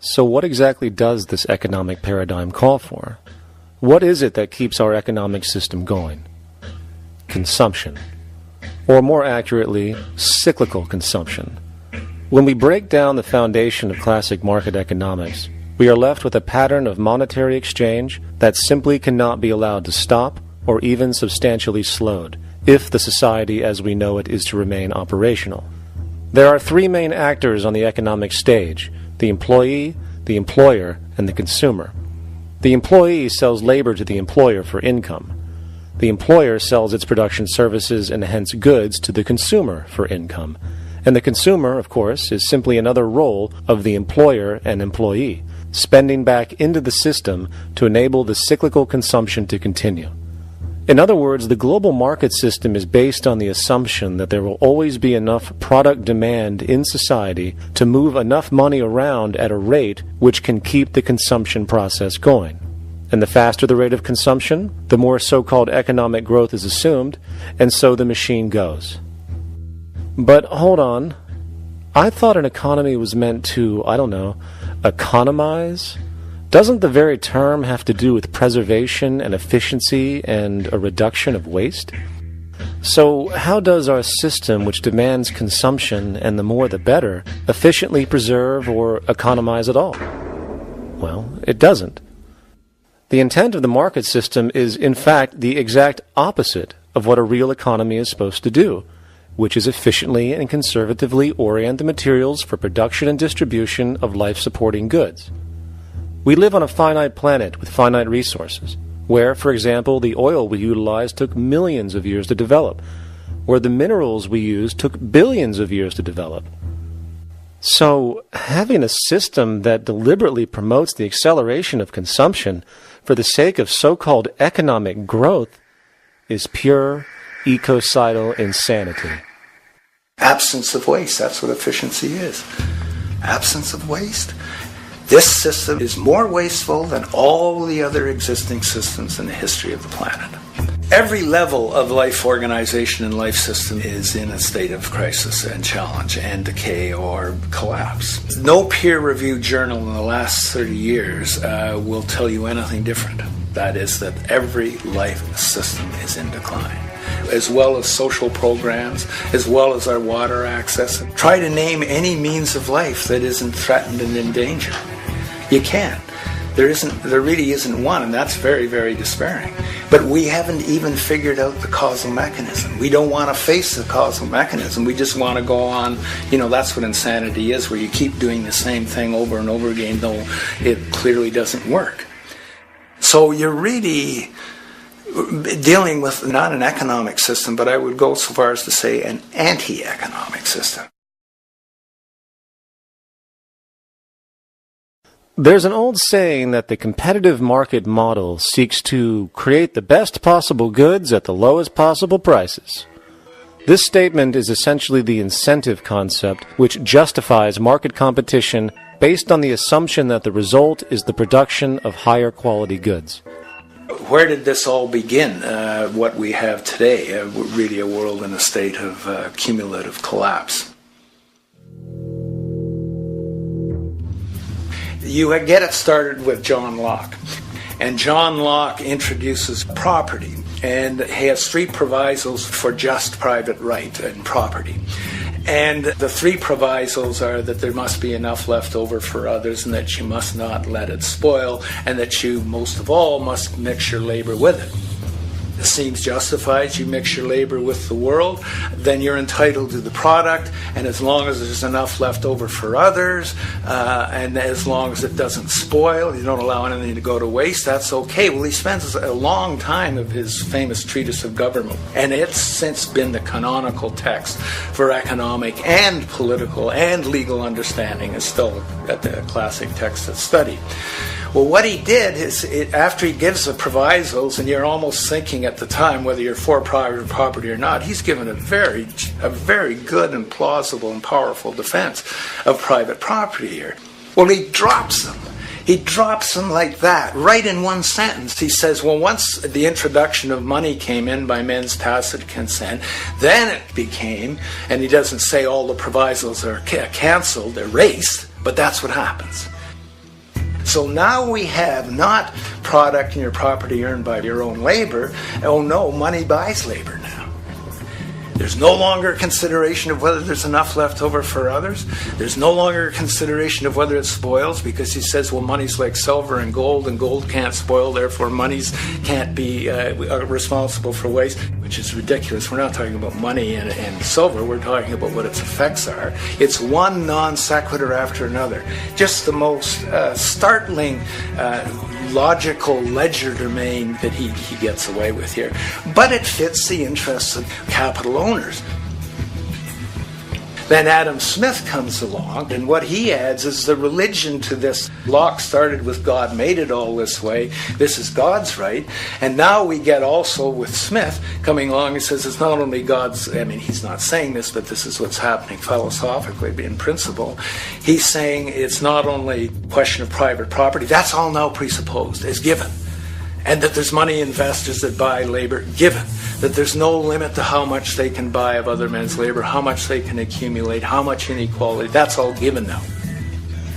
So what exactly does this economic paradigm call for? What is it that keeps our economic system going? Consumption. Or more accurately, cyclical consumption. When we break down the foundation of classic market economics, we are left with a pattern of monetary exchange that simply cannot be allowed to stop or even substantially slowed, if the society as we know it is to remain operational. There are three main actors on the economic stage: the employee, the employer, and the consumer. The employee sells labor to the employer for income. The employer sells its production services and hence goods to the consumer for income. And the consumer, of course, is simply another role of the employer and employee, spending back into the system to enable the cyclical consumption to continue. In other words, the global market system is based on the assumption that there will always be enough product demand in society to move enough money around at a rate which can keep the consumption process going. And the faster the rate of consumption, the more so-called economic growth is assumed, and so the machine goes. But hold on, I thought an economy was meant to, economize? Doesn't the very term have to do with preservation and efficiency and a reduction of waste? So how does our system, which demands consumption and the more the better, efficiently preserve or economize at all? Well, it doesn't. The intent of the market system is, in fact, the exact opposite of what a real economy is supposed to do, which is efficiently and conservatively orient the materials for production and distribution of life-supporting goods. We live on a finite planet with finite resources, where, for example, the oil we utilize took millions of years to develop, where the minerals we use took billions of years to develop. So, having a system that deliberately promotes the acceleration of consumption for the sake of so-called economic growth is pure ecocidal insanity. Absence of waste, that's what efficiency is. Absence of waste. This system is more wasteful than all the other existing systems in the history of the planet. Every level of life organization and life system is in a state of crisis and challenge and decay or collapse. No peer-reviewed journal in the last 30 years will tell you anything different. That is that every life system is in decline, as well as social programs, as well as our water access. Try to name any means of life that isn't threatened and in danger. You can't. There really isn't one, and that's very, very despairing. But we haven't even figured out the causal mechanism. We don't want to face the causal mechanism. We just want to go on, that's what insanity is, where you keep doing the same thing over and over again, though it clearly doesn't work. So you're really dealing with not an economic system, but I would go so far as to say an anti-economic system. There's an old saying that the competitive market model seeks to create the best possible goods at the lowest possible prices. This statement is essentially the incentive concept, which justifies market competition based on the assumption that the result is the production of higher quality goods. Where did this all begin? What we have today, really a world in a state of cumulative collapse. You get it started with John Locke. And John Locke introduces property, and he has three provisos for just private right and property. And the three provisos are that there must be enough left over for others, and that you must not let it spoil, and that you, most of all, must mix your labor with it. It seems justified. You mix your labor with the world, then you're entitled to the product, and as long as there's enough left over for others, and as long as it doesn't spoil, you don't allow anything to go to waste, that's okay. Well, he spends a long time of his famous treatise of government, and it's since been the canonical text for economic and political and legal understanding. It's still a classic text that's studied. Well, what he did is, after he gives the provisos, and you're almost thinking at the time whether you're for private property or not, he's given a very good and plausible and powerful defense of private property here. Well, he drops them. He drops them like that, right in one sentence. He says, well, once the introduction of money came in by men's tacit consent, then it became, and he doesn't say all the provisos are cancelled, erased, but that's what happens. So now we have not product and your property earned by your own labor. Oh no, money buys labor now. There's no longer a consideration of whether there's enough left over for others. There's no longer a consideration of whether it spoils, because he says, well, money's like silver and gold can't spoil, therefore monies can't be responsible for waste, which is ridiculous. We're not talking about money and silver. We're talking about what its effects are. It's one non sequitur after another. Just the most startling logical legerdemain that he gets away with here. But it fits the interests of capital owners. Then Adam Smith comes along, and what he adds is the religion to this. Locke started with God made it all this way. This is God's right. And now we get also with Smith coming along and says it's not only God's, I mean, he's not saying this, but this is what's happening philosophically in principle. He's saying it's not only a question of private property. That's all now presupposed, is given. And that there's money investors that buy labor, given. That there's no limit to how much they can buy of other men's labor, how much they can accumulate, how much inequality. That's all given now.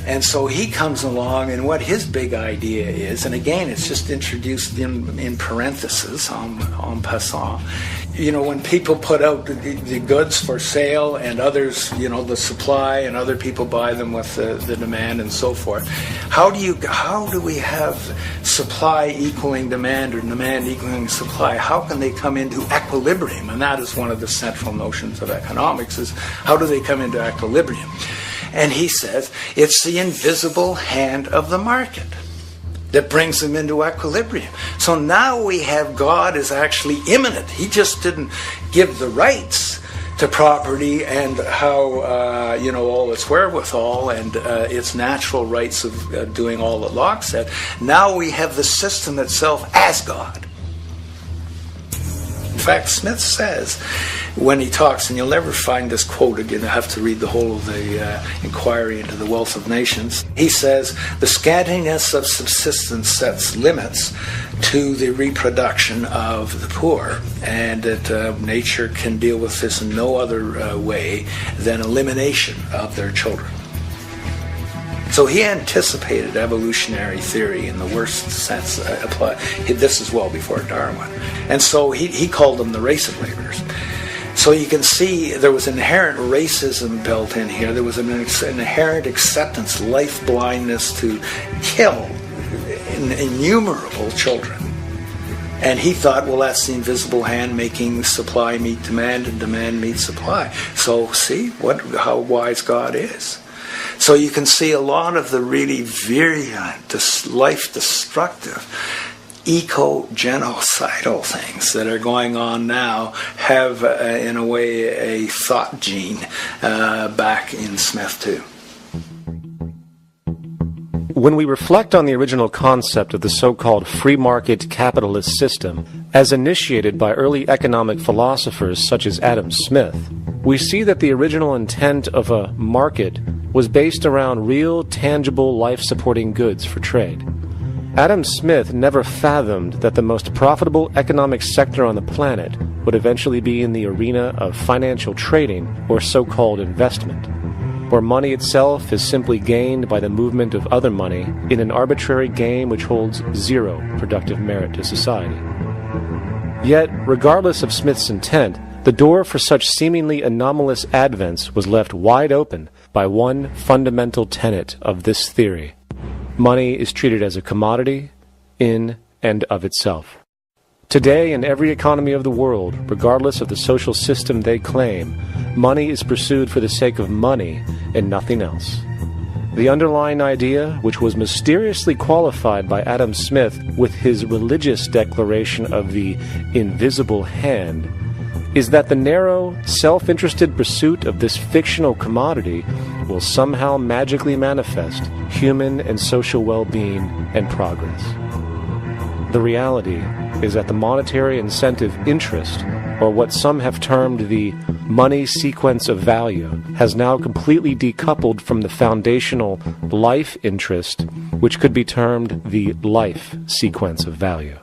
And so he comes along, and what his big idea is, and again, it's just introduced in parentheses, en passant. You know, when people put out the goods for sale and others, you know, the supply, and other people buy them with the demand and so forth, how do we have supply equaling demand or demand equaling supply? How can they come into equilibrium? And that is one of the central notions of economics, is how do they come into equilibrium? And he says it's the invisible hand of the market that brings them into equilibrium. So now we have God is actually immanent. He just didn't give the rights to property and how, all its wherewithal and its natural rights of doing all that Locke said. Now we have the system itself as God. In fact, Smith says, when he talks, and you'll never find this quote again, I have to read the whole of the Inquiry into the Wealth of Nations. He says, the scantiness of subsistence sets limits to the reproduction of the poor, and that nature can deal with this in no other way than elimination of their children. So he anticipated evolutionary theory in the worst sense. This is well before Darwin. And so he called them the race of laborers. So you can see there was inherent racism built in here. There was an inherent acceptance, life blindness to kill innumerable children. And he thought, well, that's the invisible hand making supply meet demand and demand meet supply. So see how wise God is. So you can see a lot of the really virulent, life-destructive, eco-genocidal things that are going on now have, in a way, a thought gene back in Smith too. When we reflect on the original concept of the so-called free market capitalist system, as initiated by early economic philosophers such as Adam Smith, we see that the original intent of a market was based around real, tangible, life-supporting goods for trade. Adam Smith never fathomed that the most profitable economic sector on the planet would eventually be in the arena of financial trading or so-called investment, where money itself is simply gained by the movement of other money in an arbitrary game which holds zero productive merit to society. Yet, regardless of Smith's intent, the door for such seemingly anomalous advents was left wide open by one fundamental tenet of this theory. Money is treated as a commodity in and of itself. Today, in every economy of the world, regardless of the social system they claim, money is pursued for the sake of money and nothing else. The underlying idea, which was mysteriously qualified by Adam Smith with his religious declaration of the invisible hand, is that the narrow, self-interested pursuit of this fictional commodity will somehow magically manifest human and social well-being and progress. The reality is that the monetary incentive interest, or what some have termed the money sequence of value, has now completely decoupled from the foundational life interest, which could be termed the life sequence of value.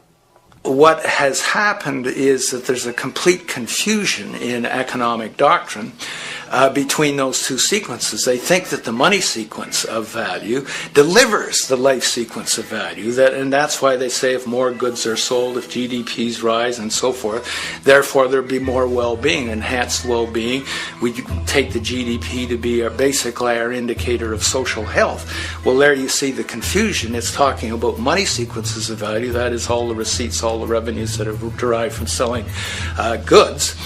what has happened is that there's a complete confusion in economic doctrine between those two sequences. They think that the money sequence of value delivers the life sequence of value, and that's why they say if more goods are sold, if GDPs rise and so forth, therefore there'll be more well-being, enhanced well-being. We take the GDP to be basically our indicator of social health. Well, there you see the confusion. It's talking about money sequences of value, that is all the receipts, all the revenues that are derived from selling goods,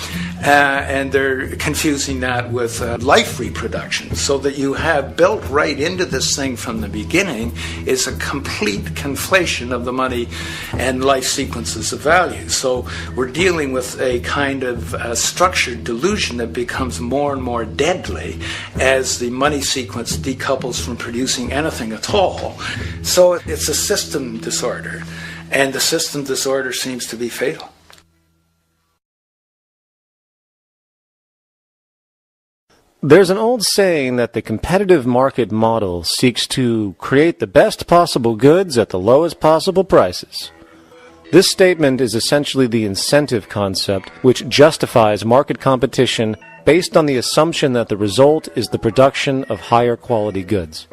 and they're confusing that with life reproduction, so that you have built right into this thing from the beginning is a complete conflation of the money and life sequences of value. So we're dealing with a kind of structured delusion that becomes more and more deadly as the money sequence decouples from producing anything at all. So it's a system disorder, and the system disorder seems to be fatal. There's an old saying that the competitive market model seeks to create the best possible goods at the lowest possible prices. This statement is essentially the incentive concept, which justifies market competition based on the assumption that the result is the production of higher quality goods.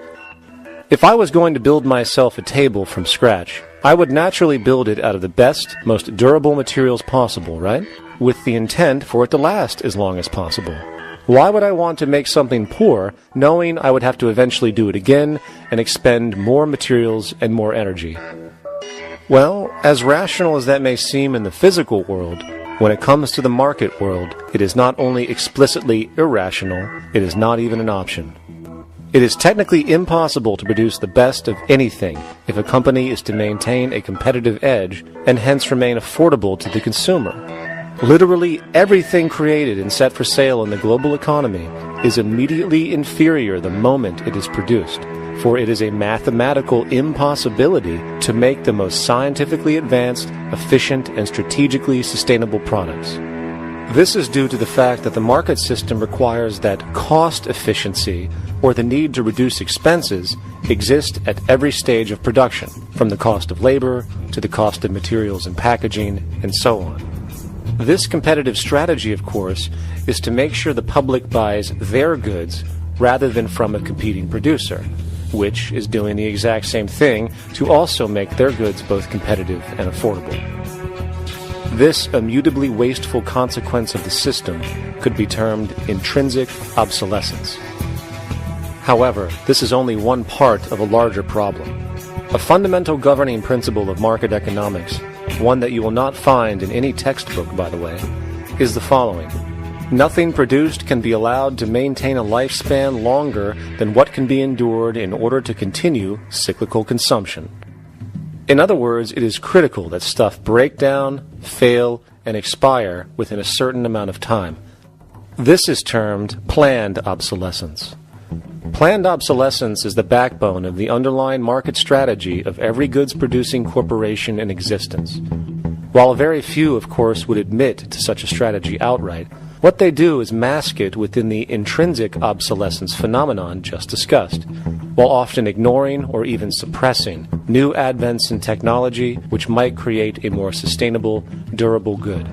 If I was going to build myself a table from scratch, I would naturally build it out of the best, most durable materials possible, right? With the intent for it to last as long as possible. Why would I want to make something poor, knowing I would have to eventually do it again and expend more materials and more energy? Well, as rational as that may seem in the physical world, when it comes to the market world, it is not only explicitly irrational, it is not even an option. It is technically impossible to produce the best of anything if a company is to maintain a competitive edge and hence remain affordable to the consumer. Literally everything created and set for sale in the global economy is immediately inferior the moment it is produced, for it is a mathematical impossibility to make the most scientifically advanced, efficient, and strategically sustainable products. This is due to the fact that the market system requires that cost efficiency, or the need to reduce expenses, exist at every stage of production, from the cost of labor to the cost of materials and packaging, and so on. This competitive strategy, of course, is to make sure the public buys their goods rather than from a competing producer, which is doing the exact same thing to also make their goods both competitive and affordable. This immutably wasteful consequence of the system could be termed intrinsic obsolescence. However, this is only one part of a larger problem. A fundamental governing principle of market economics, one that you will not find in any textbook, by the way, is the following. Nothing produced can be allowed to maintain a lifespan longer than what can be endured in order to continue cyclical consumption. In other words, it is critical that stuff break down, fail, and expire within a certain amount of time. This is termed planned obsolescence. Planned obsolescence is the backbone of the underlying market strategy of every goods-producing corporation in existence. While very few, of course, would admit to such a strategy outright, what they do is mask it within the intrinsic obsolescence phenomenon just discussed, while often ignoring or even suppressing new advents in technology which might create a more sustainable, durable good.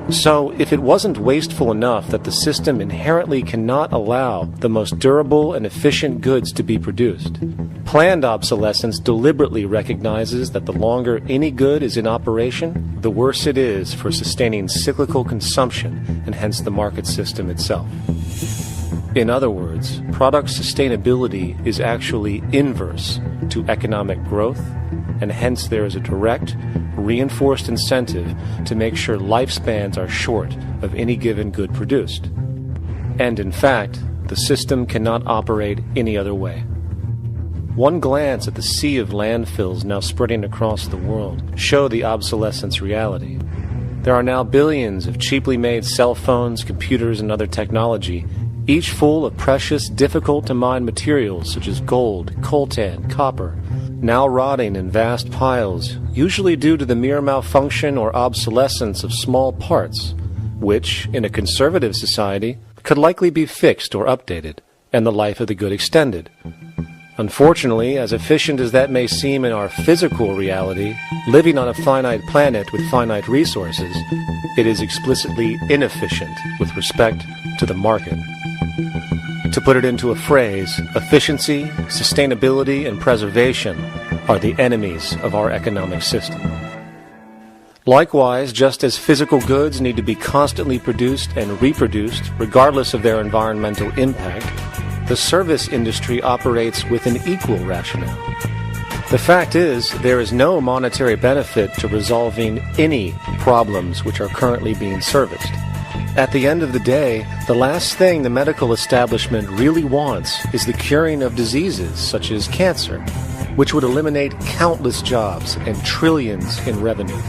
So, if it wasn't wasteful enough that the system inherently cannot allow the most durable and efficient goods to be produced, planned obsolescence deliberately recognizes that the longer any good is in operation, the worse it is for sustaining cyclical consumption and hence the market system itself. In other words, product sustainability is actually inverse to economic growth, and hence there is a direct, reinforced incentive to make sure lifespans are short of any given good produced. And in fact, the system cannot operate any other way. One glance at the sea of landfills now spreading across the world show the obsolescence reality. There are now billions of cheaply made cell phones, computers, and other technology, each full of precious, difficult-to-mine materials such as gold, coltan, copper, now rotting in vast piles, usually due to the mere malfunction or obsolescence of small parts, which, in a conservative society, could likely be fixed or updated, and the life of the good extended. Unfortunately, as efficient as that may seem in our physical reality, living on a finite planet with finite resources, it is explicitly inefficient with respect to the market. To put it into a phrase, efficiency, sustainability, and preservation are the enemies of our economic system. Likewise, just as physical goods need to be constantly produced and reproduced regardless of their environmental impact, the service industry operates with an equal rationale. The fact is, there is no monetary benefit to resolving any problems which are currently being serviced. At the end of the day, the last thing the medical establishment really wants is the curing of diseases such as cancer, which would eliminate countless jobs and trillions in revenue.